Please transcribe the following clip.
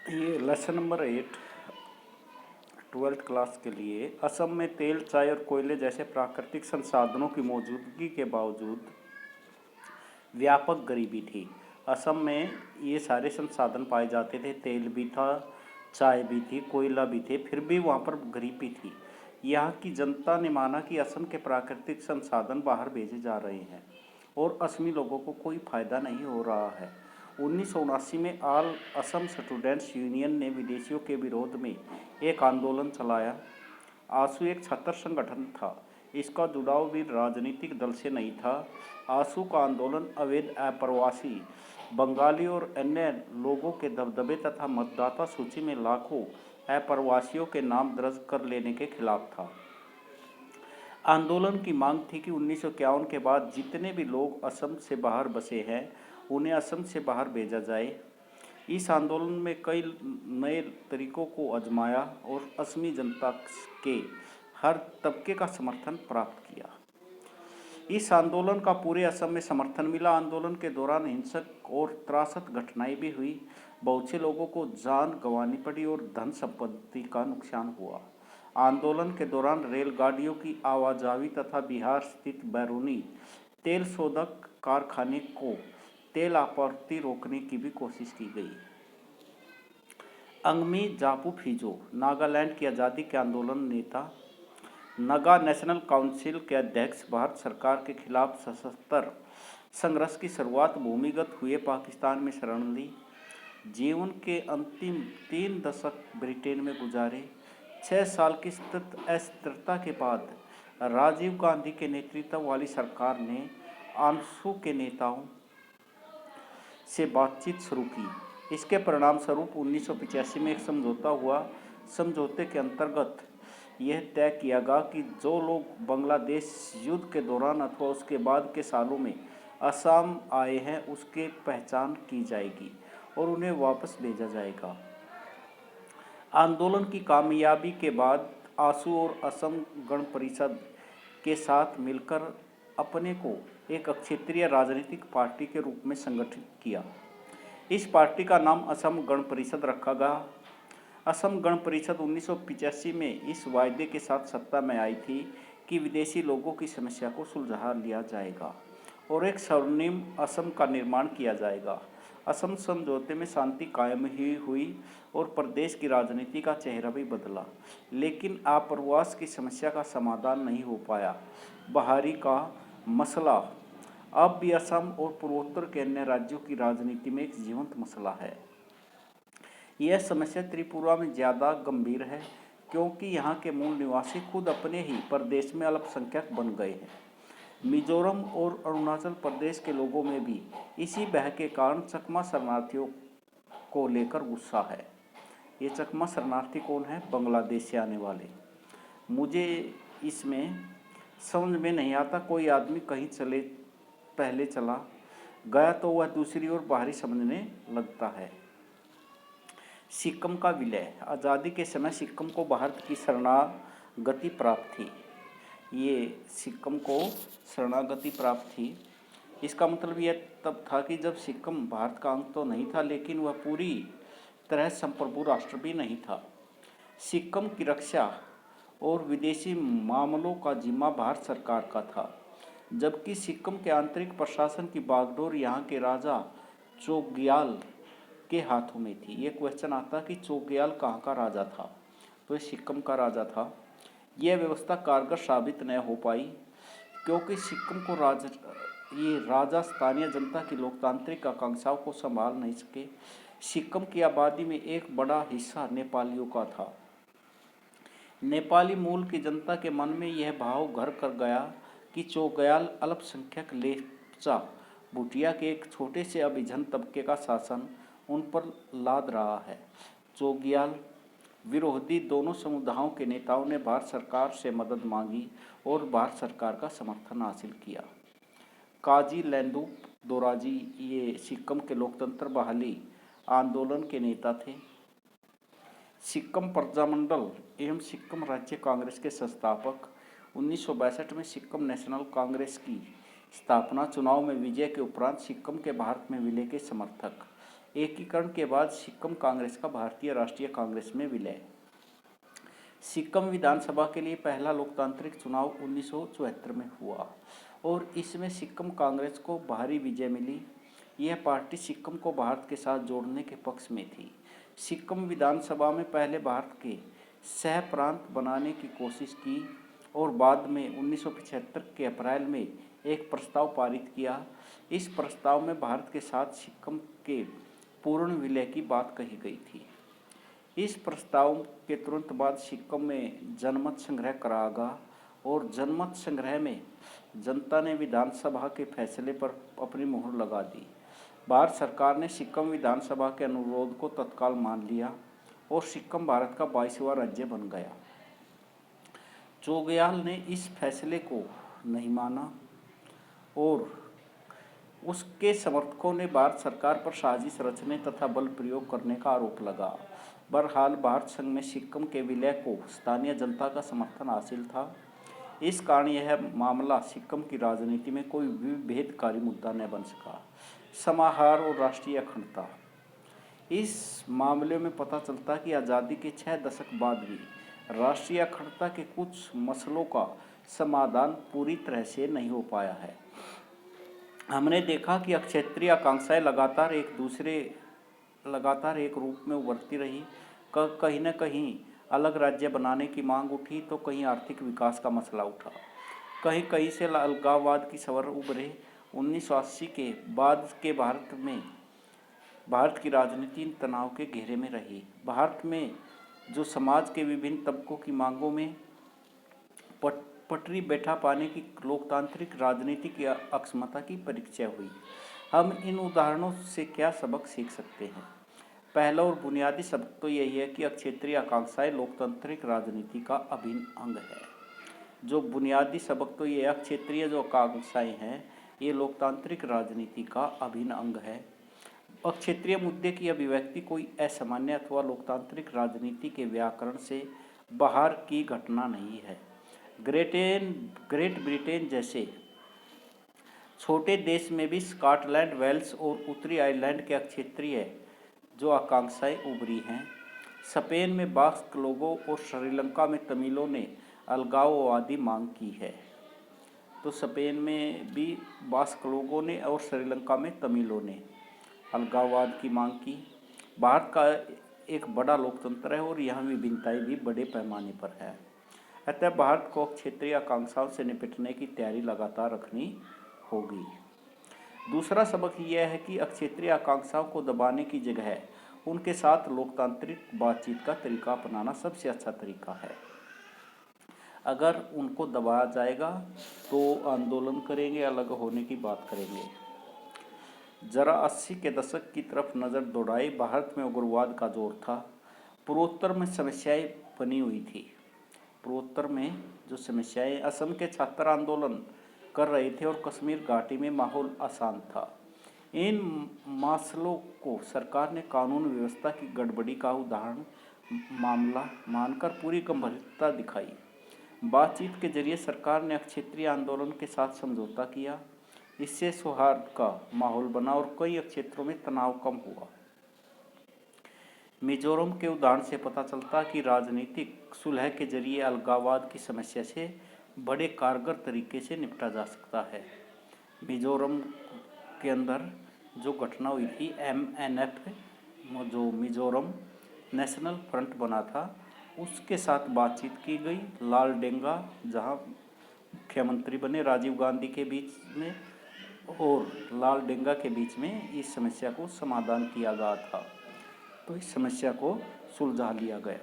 ये lesson number 8 twelfth class के लिए। असम में तेल, चाय और कोयले जैसे प्राकृतिक संसाधनों की मौजूदगी के बावजूद व्यापक गरीबी थी। असम में ये सारे संसाधन पाए जाते थे, तेल भी था, चाय भी थी, कोयला भी थे, फिर भी वहाँ पर गरीबी थी। यहाँ की जनता ने माना कि असम के प्राकृतिक संसाधन बाहर भेजे जा रहे हैं और असमी लोगों को कोई फायदा नहीं हो रहा है। 1979 में ऑल असम स्टूडेंट्स यूनियन ने विदेशियों के विरोध में एक आंदोलन चलाया। आसू एक छात्र संगठन था। इसका जुड़ाव भी राजनीतिक दल से नहीं था। आसू का आंदोलन अवैध अप्रवासी बंगाली और अन्य लोगों के दबदबे तथा मतदाता सूची में लाखों अप्रवासियों के नाम दर्ज कर लेने के खिलाफ था। आंदोलन की मांग थी कि 1951 के बाद जितने भी लोग असम से बाहर बसे हैं उन्हें असम से बाहर भेजा जाए। इस आंदोलन में कई नए तरीकों को आजमाया और असमी जनता के हर तबके का समर्थन प्राप्त किया। इस आंदोलन का पूरे असम में समर्थन मिला। आंदोलन के दौरान हिंसक और त्रासद घटनाएं भी हुई। बहुत से लोगों को जान गंवानी पड़ी और धन संपत्ति का नुकसान हुआ। आंदोलन के दौरान रेलगाड़ियों की आवाजाही तथा बिहार स्थित बैरूनी तेल शोधक कारखाने को तेल आपूर्ति रोकने की भी कोशिश की गई। अंगमी जापू फिजो नागालैंड की आज़ादी के आंदोलन नेता, नागा नेशनल काउंसिल के अध्यक्ष, भारत सरकार के खिलाफ सशस्त्र संघर्ष की शुरुआत भूमिगत हुए पाकिस्तान में शरण ली। जीवन के अंतिम 3 दशक ब्रिटेन में गुजारे। 6 साल की अस्थिरता के बाद राजीव गांधी के नेतृत्व वाली सरकार ने आंसू के नेताओं से बातचीत शुरू की। इसके परिणाम स्वरूप 1985 में एक समझौता हुआ। समझौते के अंतर्गत यह तय किया गया कि जो लोग बांग्लादेश युद्ध के दौरान अथवा उसके बाद के सालों में असम आए हैं उसकी पहचान की जाएगी और उन्हें वापस भेजा जाएगा। आंदोलन की कामयाबी के बाद आसू और असम गण परिषद के साथ मिलकर अपने को एक क्षेत्रीय राजनीतिक पार्टी के रूप में संगठित किया। इस पार्टी का नाम असम गण परिषद रखा गया। असम गण परिषद 1985 में इस वायदे के साथ सत्ता में आई थी कि विदेशी लोगों की समस्या को सुलझा लिया जाएगा और एक स्वर्णिम असम का निर्माण किया जाएगा। असम समझौते में शांति कायम ही हुई और प्रदेश की राजनीति का चेहरा भी बदला, लेकिन आप्रवास की समस्या का समाधान नहीं हो पाया। बहारी का मसला अब भी असम और पूर्वोत्तर के अन्य राज्यों की राजनीति में एक जीवंत मसला है। यह समस्या त्रिपुरा में ज़्यादा गंभीर है क्योंकि यहाँ के मूल निवासी खुद अपने ही प्रदेश में अल्पसंख्यक बन गए हैं। मिजोरम और अरुणाचल प्रदेश के लोगों में भी इसी भय के कारण चकमा शरणार्थियों को लेकर गुस्सा है। ये चकमा शरणार्थी कौन है? बांग्लादेश से आने वाले। मुझे इसमें समझ में नहीं आता, कोई आदमी कहीं पहले चला गया तो वह दूसरी ओर बाहरी समझने लगता है। सिक्किम का विलय। आज़ादी के समय सिक्किम को भारत की शरणागति प्राप्त थी। ये सिक्किम को शरणागति प्राप्त थी। इसका मतलब यह तब था कि जब सिक्किम भारत का अंग तो नहीं था, लेकिन वह पूरी तरह संप्रभु राष्ट्र भी नहीं था। सिक्किम की रक्षा और विदेशी मामलों का जिम्मा भारत सरकार का था, जबकि सिक्किम के आंतरिक प्रशासन की बागडोर यहाँ के राजा चोग्याल के हाथों में थी। ये क्वेश्चन आता कि चोग्याल कहाँ का राजा था? तो ये सिक्किम का राजा था। यह व्यवस्था कारगर साबित न हो पाई क्योंकि सिक्किम को राजा स्थानीय जनता की लोकतांत्रिक आकांक्षाओं को संभाल नहीं सके। सिक्किम की आबादी में एक बड़ा हिस्सा नेपालियों का था। नेपाली मूल की जनता के मन में यह भाव घर कर गया कि चोग्याल अल्पसंख्यक लेप्चा भूटिया के एक छोटे से अभिजन तबके का शासन उन पर लाद रहा है। चोग्याल विरोधी दोनों समुदायों के नेताओं ने भारत सरकार से मदद मांगी और भारत सरकार का समर्थन हासिल किया। काजी लेंदुप दोराजी ये सिक्किम के लोकतंत्र बहाली आंदोलन के नेता थे। सिक्किम प्रजामंडल एवं सिक्किम राज्य कांग्रेस के संस्थापक। 1962 में सिक्किम नेशनल कांग्रेस की स्थापना। चुनाव में विजय के उपरांत सिक्किम के भारत में विलय के समर्थक। एकीकरण के बाद सिक्किम कांग्रेस का भारतीय राष्ट्रीय कांग्रेस में विलय। सिक्किम विधानसभा के लिए पहला लोकतांत्रिक चुनाव 1974 में हुआ और इसमें सिक्किम कांग्रेस को भारी विजय मिली। यह पार्टी सिक्किम को भारत के साथ जोड़ने के पक्ष में थी। सिक्किम विधानसभा में पहले भारत के सह प्रांत बनाने की कोशिश की और बाद में 1975 के अप्रैल में एक प्रस्ताव पारित किया। इस प्रस्ताव में भारत के साथ सिक्किम के पूर्ण विलय की बात कही गई थी। इस प्रस्ताव के तुरंत बाद सिक्किम में जनमत संग्रह कराया गया और जनमत संग्रह में जनता ने विधानसभा के फैसले पर अपनी मुहर लगा दी। भारत सरकार ने सिक्किम विधानसभा के अनुरोध को तत्काल मान लिया और सिक्किम भारत का 22वां राज्य बन गया। चोग्याल ने इस फैसले को नहीं माना और उसके समर्थकों ने भारत सरकार पर साजिश रचने तथा बल प्रयोग करने का आरोप लगा। बहरहाल भारत संघ में सिक्किम के विलय को स्थानीय जनता का समर्थन हासिल था। इस कारण यह मामला सिक्किम की राजनीति में कोई विभेदकारी मुद्दा न बन सका। समाहार और राष्ट्रीय अखंडता। इस मामले में पता चलता कि आज़ादी के 6 दशक बाद भी राष्ट्रीय अखंडता के कुछ मसलों का समाधान पूरी तरह से नहीं हो पाया है। हमने देखा कि क्षेत्रीय आकांक्षाएं लगातार एक रूप में उभरती रही। कहीं न कहीं अलग राज्य बनाने की मांग उठी तो कहीं आर्थिक विकास का मसला उठा, कहीं कहीं से अलगाववाद की स्वर उभरे। 1980 के बाद के भारत की राजनीति इन तनाव के घेरे में रही। भारत में जो समाज के विभिन्न तबकों की मांगों में पटरी बैठा पाने की लोकतांत्रिक राजनीति की अक्षमता की परीक्षा हुई। हम इन उदाहरणों से क्या सबक सीख सकते हैं? पहला और बुनियादी सबक तो यही है कि क्षेत्रीय आकांक्षाएं लोकतांत्रिक राजनीति का अभिन्न अंग है। जो बुनियादी सबक तो ये क्षेत्रीय जो आकांक्षाएं हैं ये लोकतांत्रिक राजनीति का अभिन्न अंग है। क्षेत्रीय मुद्दे की अभिव्यक्ति कोई असामान्य अथवा लोकतांत्रिक राजनीति के व्याकरण से बाहर की घटना नहीं है। ग्रेट ब्रिटेन जैसे छोटे देश में भी स्कॉटलैंड, वेल्स और उत्तरी आयरलैंड के क्षेत्रीय जो आकांक्षाएं उभरी हैं। स्पेन में बास्क लोगों और श्रीलंका में तमिलों ने अलगाववादी मांग की है। तो स्पेन में भी बास्क लोगों ने और श्रीलंका में तमिलों ने अलगाववाद की मांग की। भारत का एक बड़ा लोकतंत्र है और यहाँ विभिन्नताएं भी बड़े पैमाने पर है। अतः भारत को क्षेत्रीय आकांक्षाओं से निपटने की तैयारी लगातार रखनी होगी। दूसरा सबक यह है कि क्षेत्रीय आकांक्षाओं को दबाने की जगह उनके साथ लोकतांत्रिक बातचीत का तरीका अपनाना सबसे अच्छा तरीका है। अगर उनको दबाया जाएगा तो आंदोलन करेंगे, अलग होने की बात करेंगे। जरा 80 के दशक की तरफ नज़र दौड़ाए। भारत में उग्रवाद का जोर था। पूर्वोत्तर में समस्याएं बनी हुई थी। पूर्वोत्तर में जो समस्याएं, असम के छात्र आंदोलन कर रहे थे और कश्मीर घाटी में माहौल अशांत था। इन मसलों को सरकार ने कानून व्यवस्था की गड़बड़ी का उदाहरण मामला मानकर पूरी गंभीरता दिखाई। बातचीत के जरिए सरकार ने क्षेत्रीय आंदोलन के साथ समझौता किया। इससे सौहार्द का माहौल बना और कई क्षेत्रों में तनाव कम हुआ। मिजोरम के उदाहरण से पता चलता कि राजनीतिक सुलह के जरिए अलगाववाद की समस्या से बड़े कारगर तरीके से निपटा जा सकता है। मिजोरम के अंदर जो घटना हुई थी, MNF जो मिजोरम नेशनल फ्रंट बना था उसके साथ बातचीत की गई। लाल डेंगा जहां मुख्यमंत्री बने राजीव गांधी के बीच में और लाल डेंगा के बीच में इस समस्या को समाधान किया गया था। तो इस समस्या को सुलझा लिया गया।